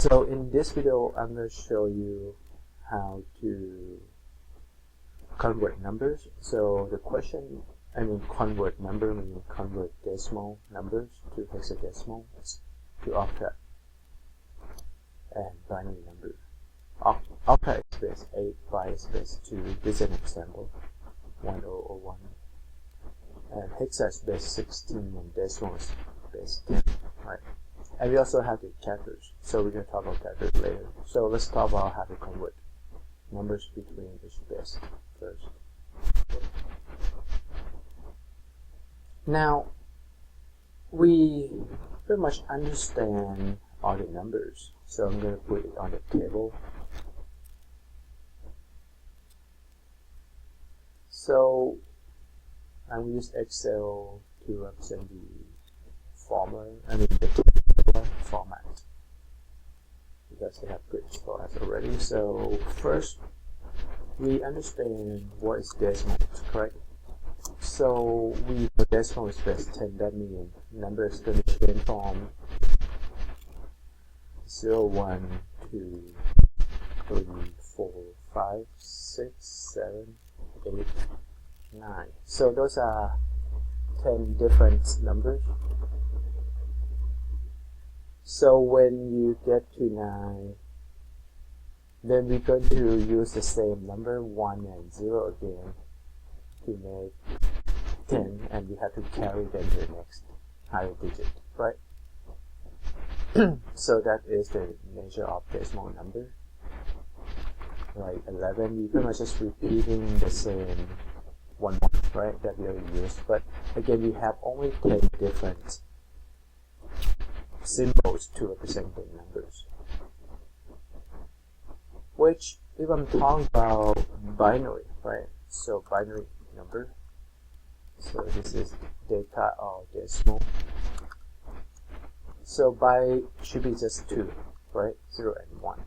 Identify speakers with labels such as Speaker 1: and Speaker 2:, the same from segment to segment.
Speaker 1: So in this video, I'm going to show you how to convert numbers. So the question, convert number meaning convert decimal numbers to hexadecimal, to octet, and binary number. Octet is base 8, byte is base 2. This is an example, 1001. And hexa is base 16, and decimal is base 10, right? And we also have the characters, so we're going to talk about characters later. So let's talk about how to convert numbers between each base first. Now, we pretty much understand all the numbers, so I'm going to put it on the table. So I'm going to use Excel to represent the the table format, because they have great formats already. So first, we understand what is decimal, correct? So we know decimal is base 10. That means number is going to change from 0, 1, 2, 3, 4, 5, 6, 7, 8, 9. So those are 10 different numbers. So when you get to 9, then we're going to use the same number 1 and 0 again to make 10, and we have to carry them to the next higher digit, right? So that is the nature of decimal number. Like 11, we pretty much just repeating the same 1, 1, right, that we already used. But again, we have only 10 different symbols to represent the numbers. Which, if I'm talking about binary, right? So binary number. So this is data or decimal. So byte should be just 2, right? 0 and 1.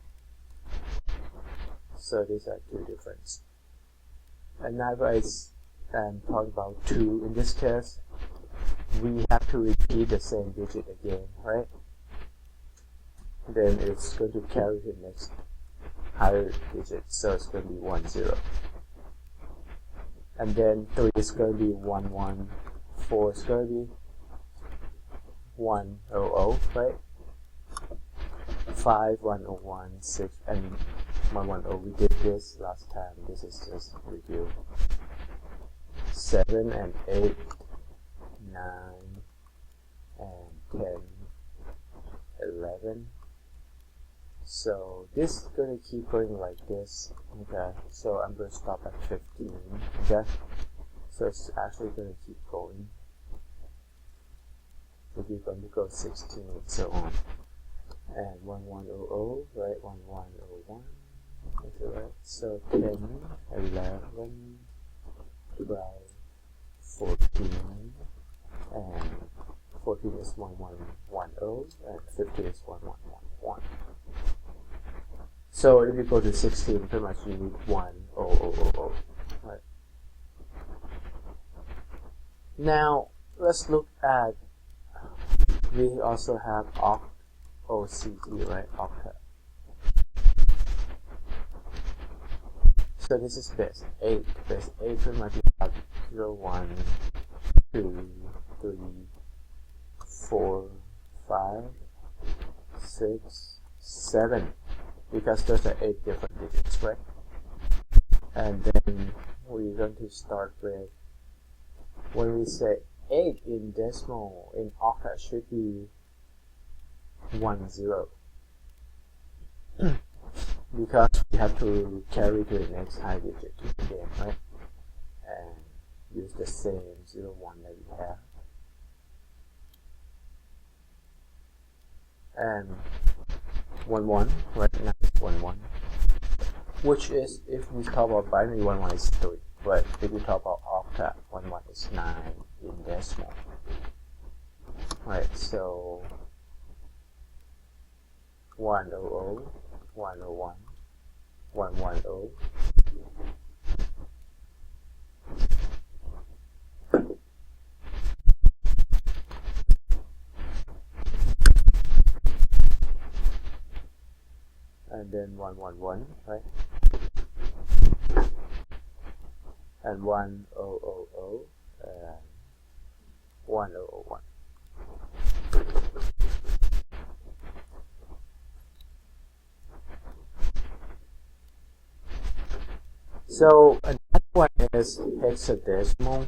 Speaker 1: So these are two different. And now if I'm talking about 2, in this case, we have to repeat the same digit again, right? Then it's going to carry the next higher digit, so it's going to be 1, 0. And then 3 is going to be 1, 1. 4 is going to be 1, 0, 0, right? 5, 1, 0, 1, 6, and 1, 1, 0. We did this last time. This is just review. 7 and 8, 9, and 10, 11. So this is going to keep going like this. Okay, so I'm going to stop at 15. Okay, so it's actually going to keep going. So we're going to go 16 and so on. And 1, 1, 0, 0, right? 1, 1, 0, 1. Okay, right? So 10, 11, 12, 14, and 14 is 1, 1, 1, 0, and 15 is 1, 1, 1, 1. So if you go to 16, pretty much you need 1, 0, 0, 0, 0, right? Now let's look at, we also have OCT, right? Octet. So this is base 8. Base 8 pretty much you have 0, 1, 2, 3, 4, 5, 6, 7. Because those are 8 different digits, right? And then we're going to start with, when we say 8 in decimal, in octet should be 1, 0. Because we have to carry to the next high digit again, right? And use the same 0, 1 that we have. And 1, 1, right now it's 1, 1. Which is, if we talk about binary, 1, 1 is 3. But if we talk about octet, 1, 1 is 9 in decimal. Right, so 1, 0, 0, 1, 0, 1, 1, 1, 0. and then 111, right? And 1000 and 1001. So another one is hexadecimal.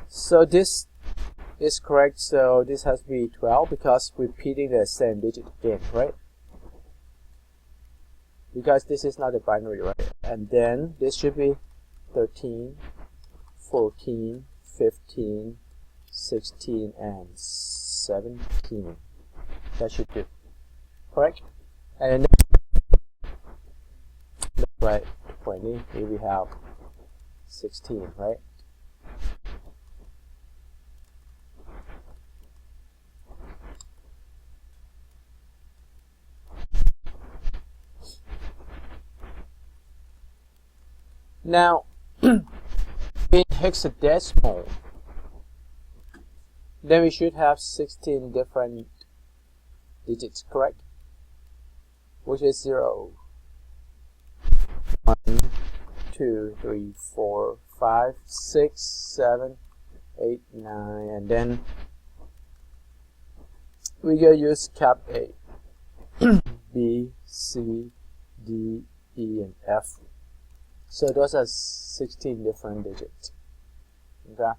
Speaker 1: So this is correct. So this has to be 12 because repeating the same digit again, right? Because this is not a binary, right? And then this should be 13, 14, 15, 16, and 17. That should do. Correct? And then, right, 20. Here we have 16, right? Now, in hexadecimal, then we should have 16 different digits, correct? Which is 0, 1, 2, 3, 4, 5, 6, 7, 8, 9, and then we can use cap A, B, C, D, E, and F. So those are 16 different digits. Okay.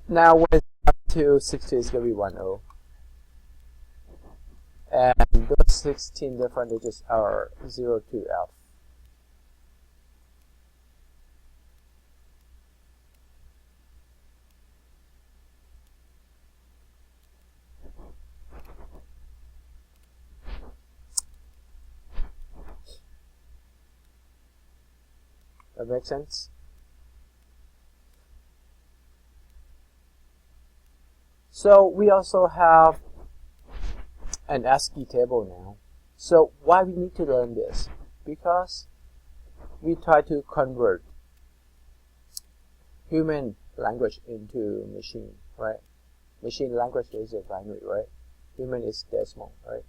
Speaker 1: Now when it's up to 60, it's going to be 10. And those 16 different digits are 0 to F. That makes sense? So we also have an Ascii table now. So why we need to learn this? Because we try to convert human language into machine, right? Machine language is a binary, right? Human is decimal, right?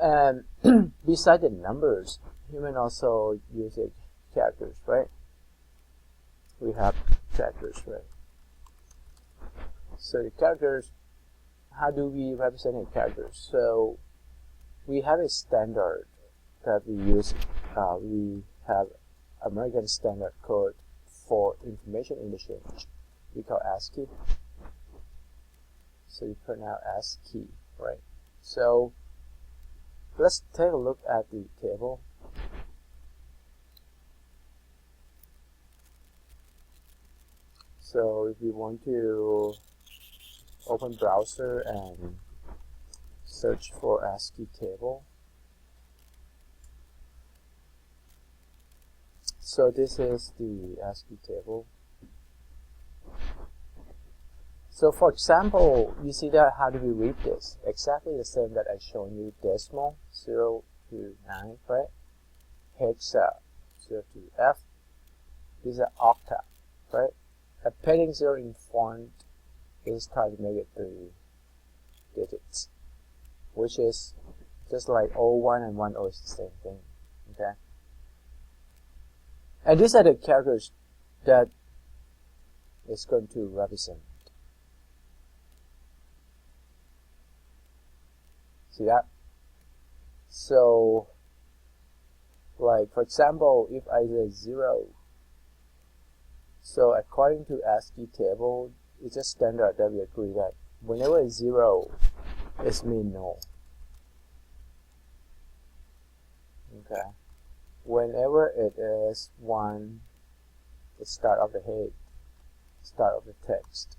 Speaker 1: And besides the numbers, human also uses characters, right? We have characters, right? So the characters, how do we represent the characters? So we have a standard that we use. We have American Standard Code for information interchange. We call Ascii. So you print out Ascii, right? So let's take a look at the table. So if you want to open browser and search for Ascii table. So this is the Ascii table. So for example, you see that how do we read this? Exactly the same that I showed you, decimal 0 to 9, right? Hexa 0 to F. These are octa, right? Appending 0 in font is trying to make it 3 digits, which is just like 01 and 10 is the same thing. Okay, and these are the characters that is going to represent. See that? So, like for example, if I say 0, so according to Ascii table, it's just standard that we agree that whenever it's 0, it means no. Okay. Whenever it is 1, it's start of the head, start of the text,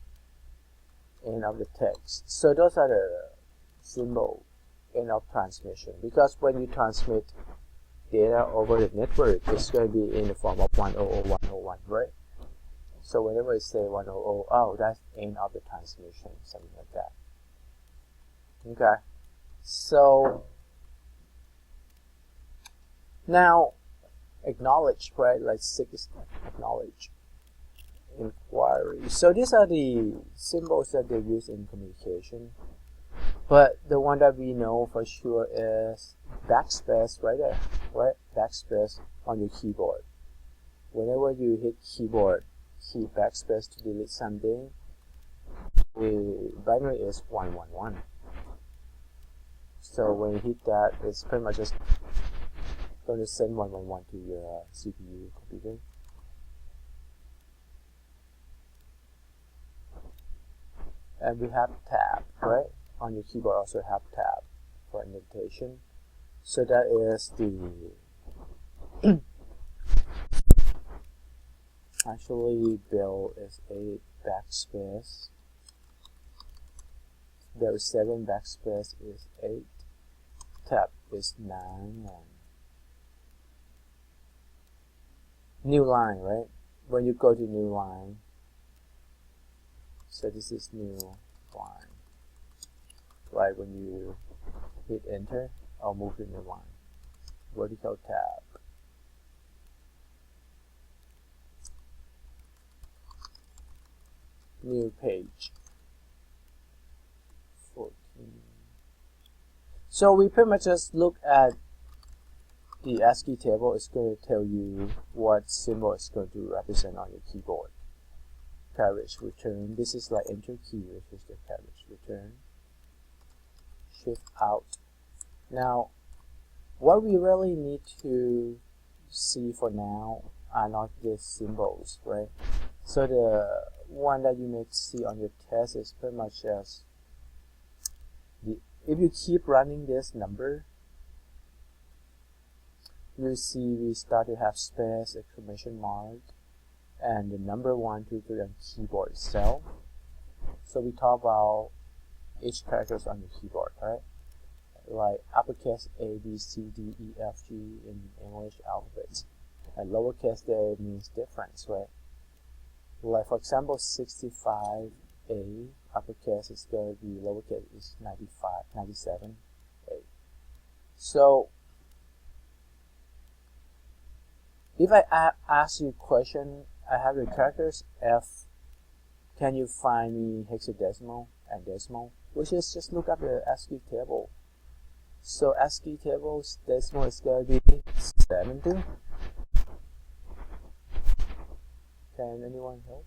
Speaker 1: end of the text. So those are the symbol end of transmission. Because when you transmit data over the network, it's going to be in the form of 100, 101, right? So whenever I say 100, oh, that's end of the transmission, something like that. Okay. So now acknowledge, right? Like 6 acknowledge, inquiry. So these are the symbols that they use in communication. But the one that we know for sure is backspace right there, right? Backspace on your keyboard. Whenever you hit keyboard, key backspace to delete something, the binary is 111. So when you hit that, it's pretty much just going to send 111 to your CPU computer. And we have tab, right? On your keyboard also have tab for indentation. So that is the actually bill is 8 backspace. Bill 7 backspace is 8. Tab is 9 and new line, right? When you go to new line, so this is new line. Right when you hit enter, I'll move to new line. Vertical tab. New page. 14. So we pretty much just look at the ASCII table. It's going to tell you what symbol is going to represent on your keyboard. Carriage return. This is like enter key, which is the carriage return. Shift out. Now, what we really need to see for now are not these symbols, right? So the one that you may see on your test is pretty much just if you keep running this number, you see we start to have space, exclamation mark, and the number 1, 2, 3 on keyboard itself. So we talk about each characters on the keyboard, right? Like uppercase A, B, C, D, E, F, G in English alphabets. And lowercase there means difference, right? Like for example, 65A, uppercase is going to be lowercase is 97A. So if I ask you a question, I have the characters F, can you find me hexadecimal and decimal? Which is just look up the ASCII table. So ASCII table's decimal is going to be 70. Can anyone help?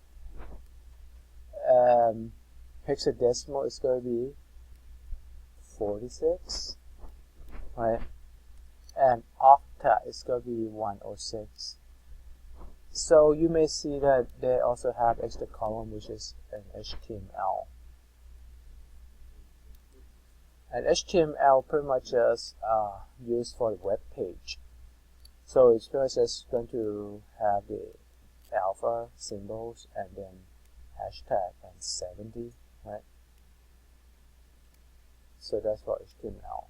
Speaker 1: Hexadecimal is going to be 46, right? And octa is going to be 106. So you may see that they also have extra column, which is an HTML. And HTML pretty much is used for the web page. So it's pretty much just going to have the alpha symbols and then hashtag and 70, right? So that's for HTML.